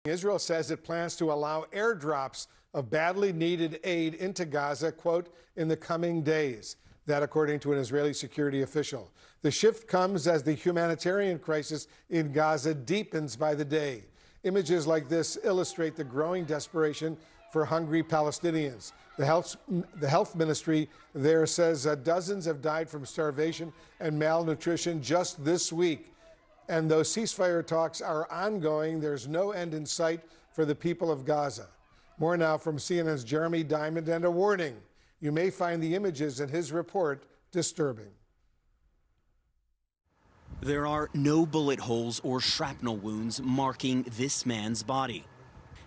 Israel says it plans to allow airdrops of badly needed aid into Gaza, quote, in the coming days. That, according to an Israeli security official. The shift comes as the humanitarian crisis in Gaza deepens by the day. Images like this illustrate the growing desperation for hungry Palestinians. The health ministry there says dozens have died from starvation and malnutrition just this week. And though ceasefire talks are ongoing, there's no end in sight for the people of Gaza. More now from CNN's Jeremy Diamond, and a warning. You may find the images in his report disturbing. There are no bullet holes or shrapnel wounds marking this man's body.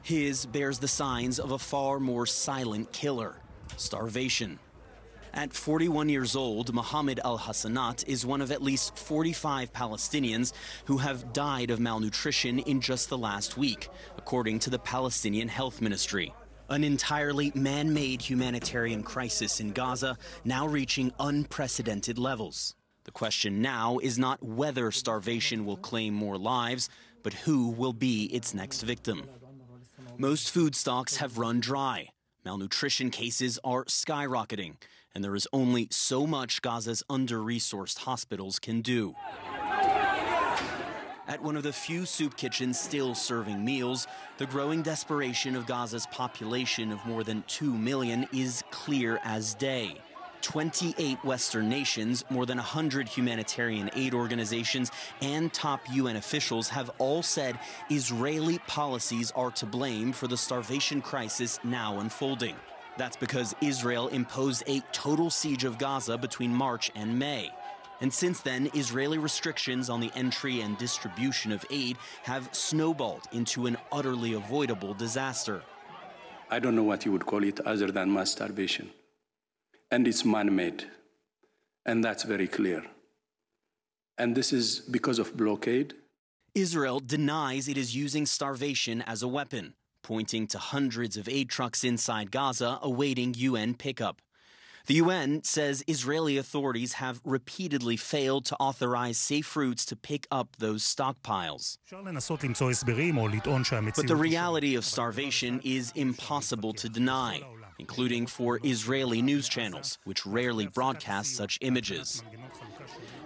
His bears the signs of a far more silent killer: starvation. At 41 years old, Mohammed al-Hassanat is one of at least 45 Palestinians who have died of malnutrition in just the last week, according to the Palestinian Health Ministry. An entirely man-made humanitarian crisis in Gaza, now reaching unprecedented levels. The question now is not whether starvation will claim more lives, but who will be its next victim. Most food stocks have run dry. Malnutrition cases are skyrocketing, and there is only so much Gaza's under-resourced hospitals can do. At one of the few soup kitchens still serving meals, the growing desperation of Gaza's population of more than 2 million is clear as day. 28 Western nations, more than 100 humanitarian aid organizations, and top UN officials have all said Israeli policies are to blame for the starvation crisis now unfolding. That's because Israel imposed a total siege of Gaza between March and May. And since then, Israeli restrictions on the entry and distribution of aid have snowballed into an utterly avoidable disaster. I don't know what you would call it other than mass starvation. And it's man-made. And that's very clear. And this is because of blockade. Israel denies it is using starvation as a weapon, pointing to hundreds of aid trucks inside Gaza awaiting UN pickup. The UN says Israeli authorities have repeatedly failed to authorize safe routes to pick up those stockpiles. But the reality of starvation is impossible to deny, including for Israeli news channels, which rarely broadcast such images.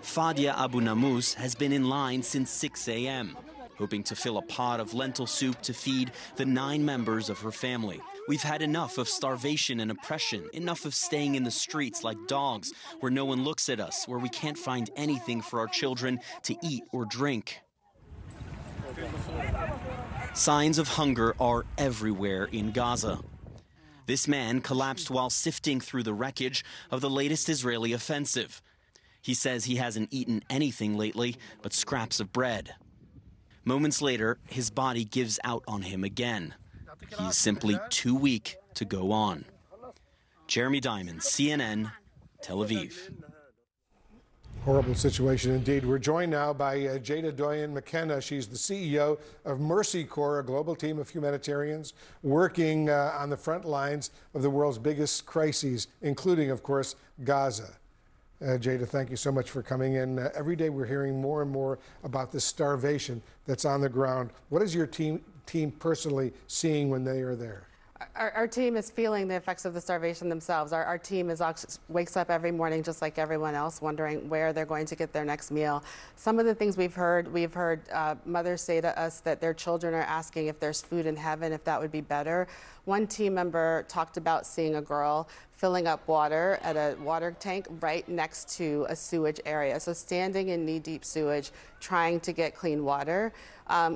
Fadia Abu Namus has been in line since 6 a.m., hoping to fill a pot of lentil soup to feed the 9 members of her family. We've had enough of starvation and oppression, enough of staying in the streets like dogs, where no one looks at us, where we can't find anything for our children to eat or drink. Signs of hunger are everywhere in Gaza. This man collapsed while sifting through the wreckage of the latest Israeli offensive. He says he hasn't eaten anything lately but scraps of bread. Moments later, his body gives out on him again. He is simply too weak to go on. Jeremy Diamond, CNN, Tel Aviv. Horrible situation indeed. We're joined now by Jada Doyen McKenna. She's the CEO of Mercy Corps, a global team of humanitarians working on the front lines of the world's biggest crises, including, of course, Gaza. Jada, thank you so much for coming in. Every day we're hearing more and more about the starvation that's on the ground. What is your team personally seeing when they are there? Our team is feeling the effects of the starvation themselves. Our team wakes up every morning just like everyone else, wondering where they're going to get their next meal. Some of the things we've heard mothers say to us that their children are asking if there's food in heaven, if that would be better. One team member talked about seeing a girl filling up water at a water tank right next to a sewage area. So standing in knee-deep sewage, trying to get clean water.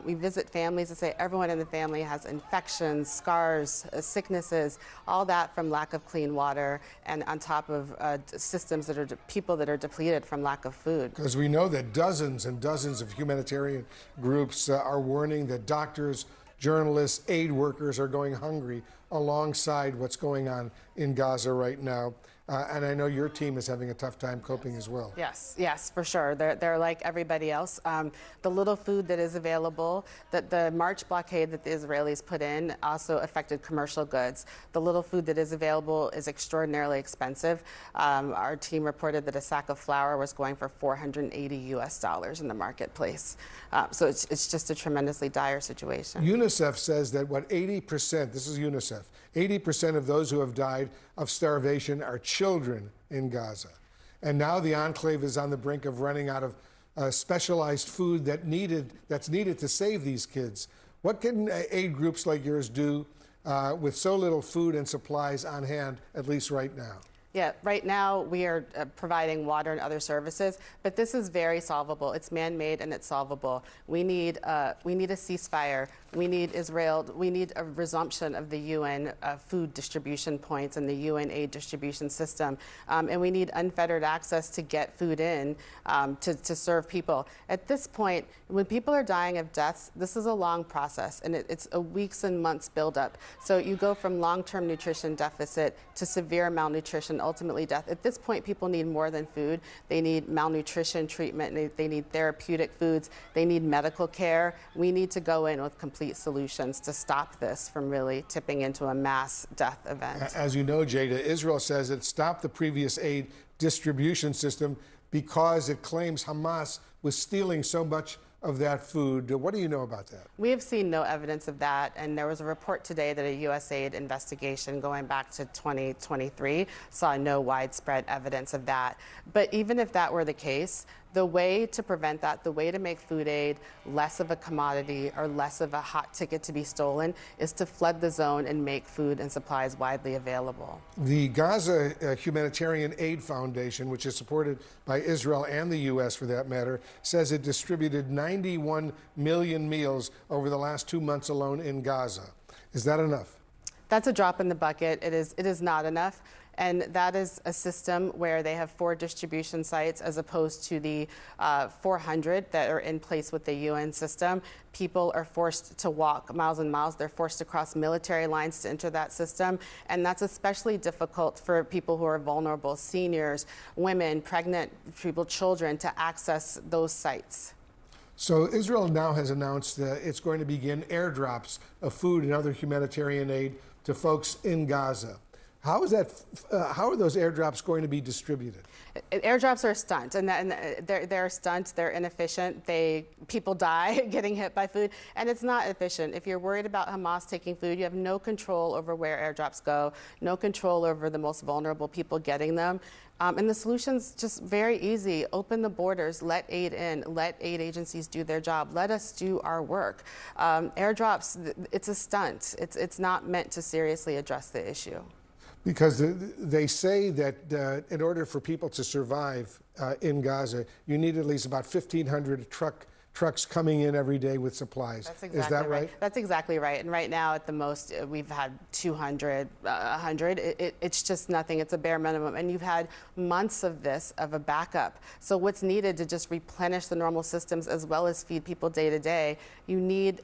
We visit families and say everyone in the family has infections, scars, sicknesses, all that from lack of clean water, and on top of systems that are people that are depleted from lack of food. Because we know that dozens and dozens of humanitarian groups are warning that doctors, journalists, aid workers are going hungry alongside what's going on in Gaza right now. And I know your team is having a tough time coping as well. Yes, yes, for sure. They're like everybody else. The little food that is available, that the March blockade that the Israelis put in also affected commercial goods. The little food that is available is extraordinarily expensive. Our team reported that a sack of flour was going for $480 US in the marketplace. So it's just a tremendously dire situation. UNICEF says that 80%, this is UNICEF, 80% of those who have died of starvation are children in Gaza. And now the enclave is on the brink of running out of specialized food that's needed to save these kids. What can aid groups like yours do with so little food and supplies on hand, at least right now? Yeah, right now we are providing water and other services, but this is very solvable. It's man-made and it's solvable. We need a ceasefire. We need Israel. We need a resumption of the UN food distribution points and the UN aid distribution system, and we need unfettered access to get food in to serve people. At this point, when people are dying of deaths, this is a long process, and it's a weeks and months buildup. So you go from long-term nutrition deficit to severe malnutrition, ultimately death. At this point, people need more than food. They need malnutrition treatment. They need therapeutic foods. They need medical care. We need to go in with complete solutions to stop this from really tipping into a mass death event. As you know, Jada, Israel says it stopped the previous aid distribution system because it claims Hamas was stealing so much of that food. What do you know about that? We have seen no evidence of that, and there was a report today that a USAID investigation going back to 2023 saw no widespread evidence of that. But even if that were the case, the way to prevent that, the way to make food aid less of a commodity or less of a hot ticket to be stolen is to flood the zone and make food and supplies widely available. The Gaza Humanitarian Aid Foundation, which is supported by Israel and the U.S. for that matter, says it distributed 91 million meals over the last 2 months alone in Gaza. Is that enough? That's a drop in the bucket. It is not enough. And that is a system where they have 4 distribution sites as opposed to the 400 that are in place with the UN system. People are forced to walk miles and miles. They're forced to cross military lines to enter that system. And that's especially difficult for people who are vulnerable, seniors, women, pregnant people, children, to access those sites. So Israel now has announced that it's going to begin airdrops of food and other humanitarian aid to folks in Gaza. How is that? How are those airdrops going to be distributed? Airdrops are a stunt, and they're a stunt. They're inefficient. People die getting hit by food, and it's not efficient. If you're worried about Hamas taking food, you have no control over where airdrops go, no control over the most vulnerable people getting them. And the solution's just very easy. Open the borders, let aid in, let aid agencies do their job. Let us do our work. Airdrops, it's a stunt. It's not meant to seriously address the issue. Because they say that in order for people to survive in Gaza, you need at least about 1,500 trucks coming in every day with supplies. That's exactly Is that right? That's exactly right. And right now, at the most, we've had 200, 100. It's just nothing. It's a bare minimum. And you've had months of this, of a backup. So what's needed to just replenish the normal systems as well as feed people day to day, you need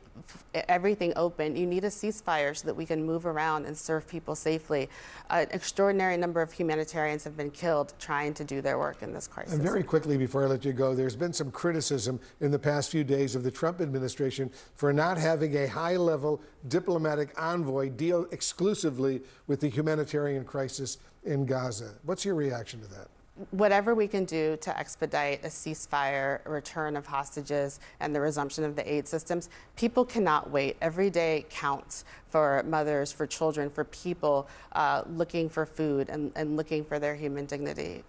everything open. You need a ceasefire so that we can move around and serve people safely. An extraordinary number of humanitarians have been killed trying to do their work in this crisis. And very quickly, before I let you go, there's been some criticism in the past few days of the Trump administration for not having a high-level diplomatic envoy deal exclusively with the humanitarian crisis in Gaza. What's your reaction to that? Whatever we can do to expedite a ceasefire, a return of hostages, and the resumption of the aid systems, people cannot wait. Every day counts for mothers, for children, for people looking for food and looking for their human dignity.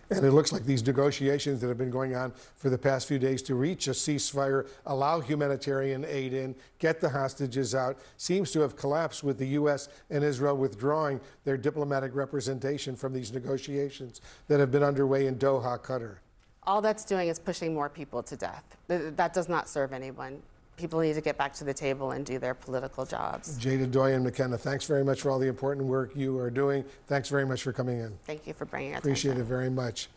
And it looks like these negotiations that have been going on for the past few days to reach a ceasefire, allow humanitarian aid in, get the hostages out, seems to have collapsed with the U.S. and Israel withdrawing their diplomatic representation from these negotiations that have been underway in Doha, Qatar. All that's doing is pushing more people to death. That does not serve anyone. People need to get back to the table and do their political jobs. Jada Doyen McKenna, thanks very much for all the important work you are doing. Thanks very much for coming in. Thank you for bringing attention. Appreciate it very much.